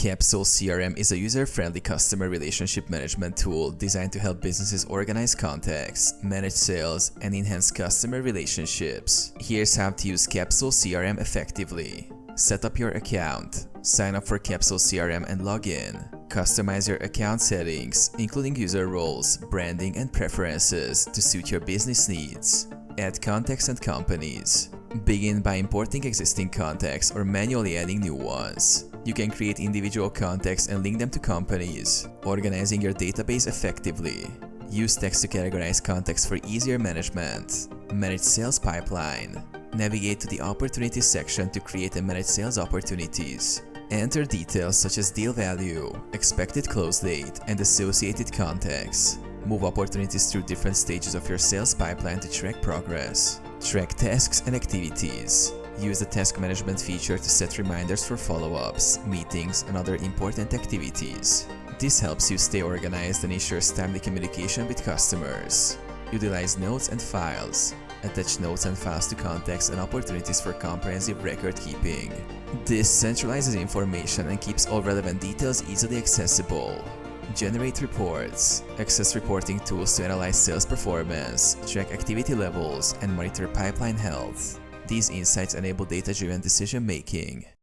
Capsule CRM is a user-friendly customer relationship management tool designed to help businesses organize contacts, manage sales, and enhance customer relationships. Here's how to use Capsule CRM effectively. Set up your account. Sign up for Capsule CRM and log in. Customize your account settings, including user roles, branding, and preferences to suit your business needs. Add contacts and companies. Begin by importing existing contacts or manually adding new ones. You can create individual contacts and link them to companies, organizing your database effectively. Use text to categorize contacts for easier management. Manage sales pipeline. Navigate to the Opportunities section to create and manage sales opportunities. Enter details such as deal value, expected close date, and associated contacts. Move opportunities through different stages of your sales pipeline to track progress. Track tasks and activities. Use the task management feature to set reminders for follow-ups, meetings, and other important activities. This helps you stay organized and ensures timely communication with customers. Utilize notes and files. Attach notes and files to contacts and opportunities for comprehensive record keeping. This centralizes information and keeps all relevant details easily accessible. Generate reports. Access reporting tools to analyze sales performance, track activity levels, and monitor pipeline health. These insights enable data-driven decision-making.